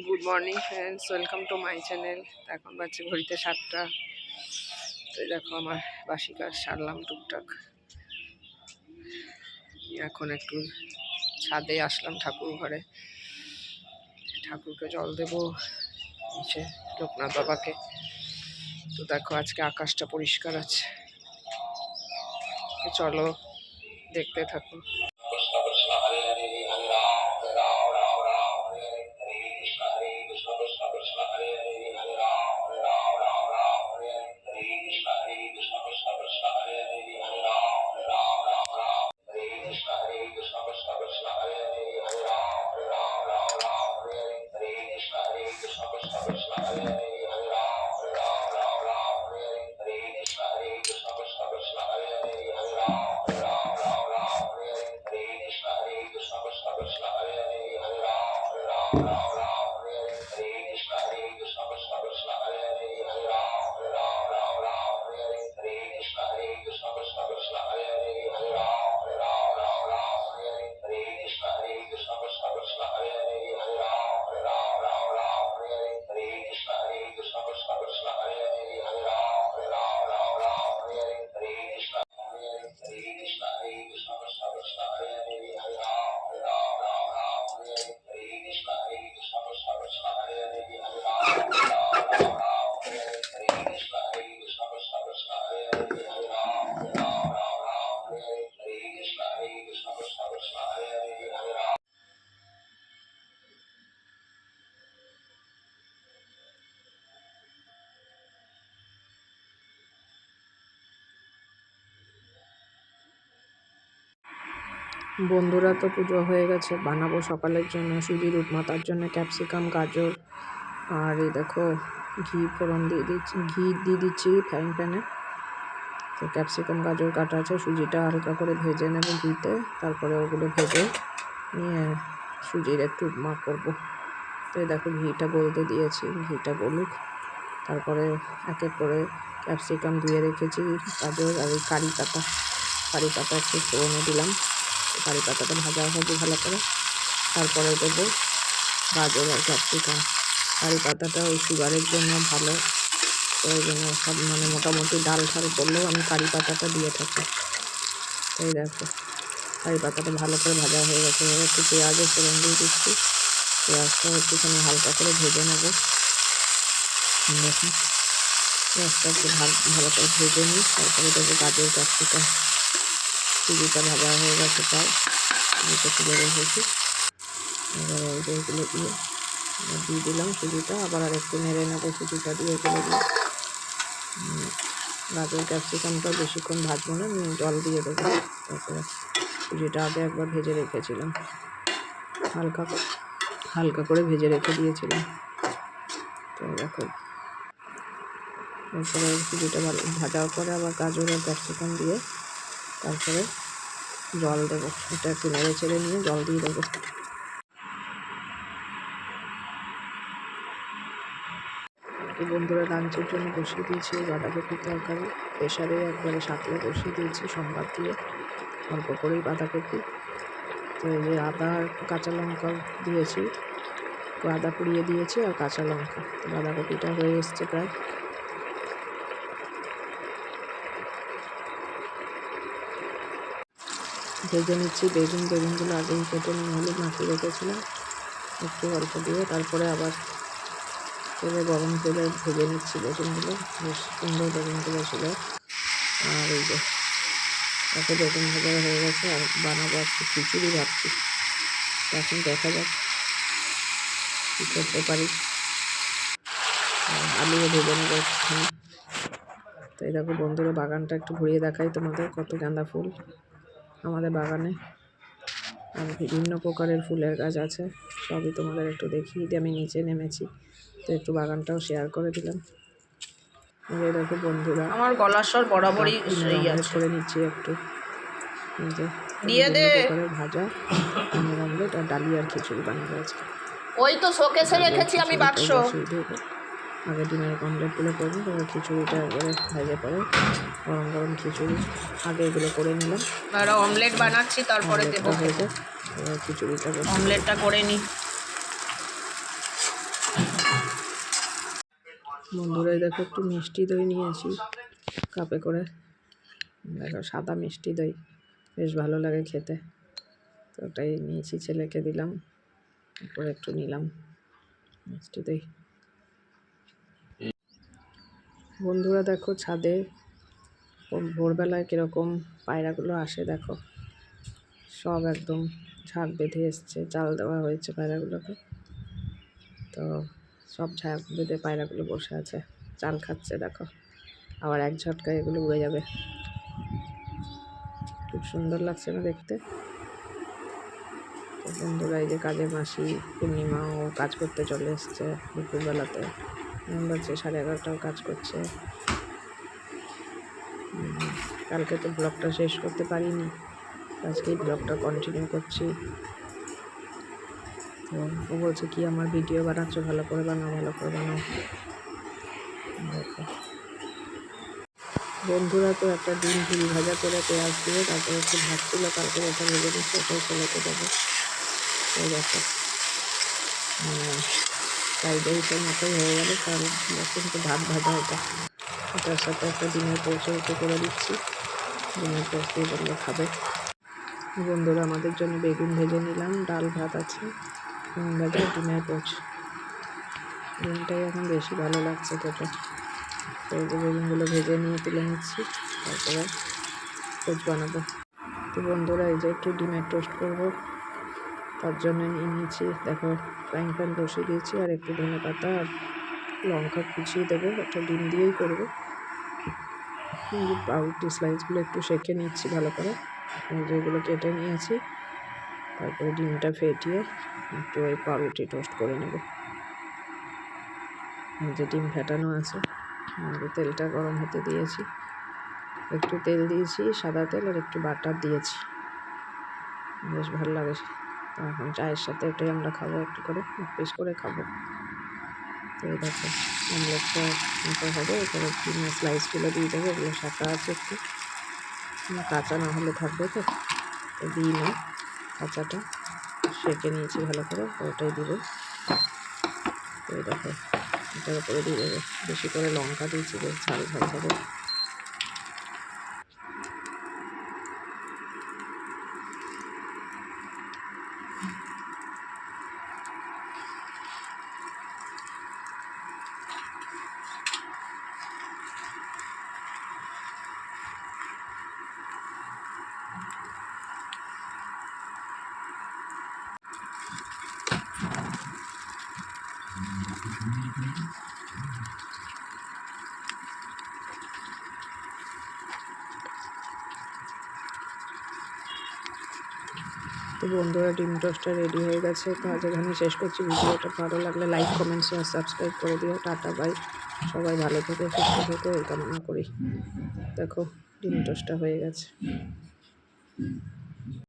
Good morning friends, welcome to my channel. এখন বাজছে ঘড়িতে 7টা। তো দেখো আমার বাসি কাজ সারলাম টুকটাক। এখন একটু ছাদে আসলাম ঠাকুর ঘরে, ঠাকুরকে জল দেবো নিচে লোকনাথ বাবাকে। তো দেখো আজকে আকাশটা পরিষ্কার আছে, চলো দেখতে থাকো। বন্ধুরা, তো পুজো হয়ে গেছে, বানাবো সকালের জন্য সুজির উপমা। তার জন্য ক্যাপসিকাম, গাজর আর এই দেখো ঘি ফোড়ন দিয়ে দিচ্ছি ফ্রাইং প্যানে। তো ক্যাপসিকাম গাজর কাটা আছে, সুজিটা হালকা করে ভেজে নেব ঘিতে, তারপরে ওগুলো ভেজে নিয়ে সুজির একটু উপমা করবো। তো এই দেখো ঘিটা গলতে দিয়েছি, ঘিটা গলুক, তারপরে এক এক করে ক্যাপসিকাম ধুয়ে রেখেছি, গাজর আর এই কারি পাতা একটু ফোড়নে দিলাম। কারি পাতাটা ভাজা হবে ভালো করে, তারপরে দেবো গাজর আর ক্যাপসিকাম। কারি পাতাটা ওই সুগারের জন্য ভালো, তো ওই জন্য সব মোটামুটি ডাল ঠাল করলেও আমি কারি পাতাটা দিয়ে থাকি। এই দেখো কারি পাতাটা ভালো করে ভাজা হয়ে গেছে। এবার একটু পেঁয়াজও ফোড়ন দিয়ে দিচ্ছি, পেঁয়াজটা একটুখানি হালকা করে ভেজে নেব। দেখুন পেঁয়াজটা একটু ভালো করে ভেজে নিই, তারপরে দেবো গাজর ক্যাপসিকাম। সুজিটা ভাজা হয়ে গেছে, প্রায় সুজিটা তুলে রেখেছি। এবার এইগুলো দিয়ে দিলাম সুজিটা, আবার আর একটু নেড়ে নেবো সুজিটা দিয়ে এগুলো দিয়ে। গাজর ক্যাপসিকামটা বেশিক্ষণ ভাজবো না, জল দিয়ে দেবো। তারপরে সুজিটা আগে একবার ভেজে রেখেছিলাম, হালকা করে ভেজে রেখে দিয়েছিলাম। তো দেখো এরপরে সুজিটা ভাজার পরে আবার গাজর আর ক্যাপসিকাম দিয়ে তারপরে জল দেবো। এটা একটু নেড়ে চেড়ে নিয়ে জল দিয়ে দেবো। বন্ধুরা, লাঞ্চের জন্য বসিয়ে দিয়েছি বাঁধাকপির তরকারি। প্রেশারে একবারে সাঁতলে বসিয়ে দিয়েছি সম্বাদ দিয়ে, অল্প করেই বাঁধাকপি। তো এই যে আদা আর কাঁচা লঙ্কা দিয়েছি, আদা পুড়িয়ে দিয়েছি আর কাঁচা লঙ্কা। তো বাঁধাকপিটা হয়ে এসছে প্রায়। ভেজে নিচ্ছি বেগুনগুলো আগেই কেটে নিয়ে হলুদ মাখিয়ে রেখেছিলাম একটু অল্প দিয়ে, তারপরে আবার তেলে গরম তেলে ভেজে নিচ্ছি বেগুনগুলো। বেশ সুন্দর বেগুনগুলো ছিল। আর এই যে এত বেগুন ভাজা হয়ে গেছে, আর বানাবো আজকে খিচুড়ি ভাবছি। এখন দেখা যাক কী করতে পারি। আলুও ভেজে নেবো একটুখানি। তো এই দেখো বন্ধুরা, বাগানটা একটু ঘুরিয়ে দেখাই তোমাদের, কত গাঁদা ফুল আমাদের বাগানে, আর বিভিন্ন প্রকারের ফুলের গাছ আছে। সবই তোমাদের একটু দেখিয়ে দিয়ে আমি নিচে নেমেছি, তো একটু বাগানটাও শেয়ার করে দিলাম। এই দেখো বন্ধুরা, আমার গলার স্বর বরাবরই করে নিচ্ছি একটু, দিয়ে দে ভাজা পনির অমলেট আর ডালিয়ার খিচুড়ি বানাবো আজকে। ওই তো শোকেসে রেখেছি আমি বাক্স। আগে ডিমের অমলেটগুলো করবো, তারপর খিচুড়িটা একবারে ভেজে পরে গরম গরম খিচুড়ি আগে এগুলো করে নিলাম। আর অমলেট বানাচ্ছি, তারপরে দেবো ভেজে। এবার খিচুড়িটা অমলেটটা করে নিই। বন্ধুরাই দেখো একটু মিষ্টি দই নিয়েছি কাপে করে। দেখো সাদা মিষ্টি দই বেশ ভালো লাগে খেতে, তো ওটাই নিয়েছি, ছেলেকে দিলাম, তারপরে একটু নিলাম মিষ্টি দই। বন্ধুরা দেখো ছাদে ভোরবেলায় কীরকম পায়রাগুলো আসে, দেখো সব একদম ঝাঁক বেঁধে এসছে, চাল দেওয়া হয়েছে পায়রাগুলোকে, তো সব ঝাঁক বেঁধে পায়রাগুলো বসে আছে, চাল খাচ্ছে। দেখো আবার এক ঝটকায় এগুলো উড়ে যাবে, খুব সুন্দর লাগছে না দেখতে। তো বন্ধুরা এই যে কাজের মাসি পূর্ণিমা, ও কাজ করতে চলে এসছে দুপুরবেলাতে, বাজছে 11:30 কাজ করছে। কালকে তো ব্লগটা শেষ করতে পারিনি, আজকেই ব্লগটা কন্টিনিউ করছি। তো ও বলছে কি আমার ভিডিও বানাচ্ছ, ভালো করে বানাও, ভালো করে বানাও। দেখো বন্ধুরা, তো একটা ডিম ঝুড়ি ভাজা করে পেঁয়াজ দিয়ে, তারপরে একটু ভাত ছিল কালকে, ওটা ভেজে নিচ্ছে, ওটাই ছেলেকে দেবো। তো দেখো ফ্রাইড রাইসের মতোই হয়ে গেল, কারণ কিন্তু ভাত ভাজা এটা, এটার সাথে একটা ডিমের পোস্ট একটু করে দিচ্ছি, ডিমের পোস্ট দিয়ে বললে খাবে। বন্ধুরা আমাদের জন্য বেগুন ভেজে নিলাম, ডাল ভাত আছে, বেগুন ভাজা ডিমের পোস্ট, ডিমটাই এখন বেশি ভালো লাগছে খেতে। তো এই যে বেগুনগুলো ভেজে নিয়ে তুলে নিচ্ছি, তারপরে পোস্ট বানাবো। তো বন্ধুরা এই যে একটু ডিমের টোস্ট করবো, তার জন্য নিয়ে নিয়েছি, দেখো ফ্রাইং প্যান বসিয়ে দিয়েছি, আর একটু ধনে পাতা আর লঙ্কা কুচিয়ে দেবো, একটা ডিম দিয়েই করবো। পাউরুটি স্লাইসগুলো একটু সেঁকে নিচ্ছি ভালো করে, যেগুলো কেটে নিয়েছি, তারপরে ডিমটা ফেটিয়ে একটু ওই পাউরুটি টোস্ট করে নেব। যে ডিম ফেটানো আছে, তেলটা গরম হতে দিয়েছি, একটু তেল দিয়েছি সাদা তেল, আর একটু বাটার দিয়েছি, বেশ ভালো লাগে। তো এখন চায়ের সাথে এটাই আমরা খাবো, একটু করে এক পিস করে খাবো। তো এই দেখো অমলেটটা মতো হবে, এখানে ডিমের স্লাইসগুলো দিয়ে দেবো, এগুলো শাঁকা আছে একটু, কাঁচা না হলে থাকবে, তো দিই না, কাঁচাটা সেঁকে নিয়েছি ভালো করে, ওটাই দিব। তো এই দেখো এটার উপরে দিয়ে দেবো, বেশি করে লঙ্কা দিয়েছি, বেশ ঝাল ঝাল হবে। তো বন্ধুরা ডিম টোস্টটা রেডি হয়ে গেছে, তো আজ এখানে শেষ করছি। ভিডিওটা ভালো লাগলে লাইক, কমেন্ট, শেয়ার, সাবস্ক্রাইব করে দিও। টাটা বাই, সবাই ভালো থেকো, সুস্থ থেকো, এই কামনা করি। দেখো ডিম টোস্টটা হয়ে গেছে।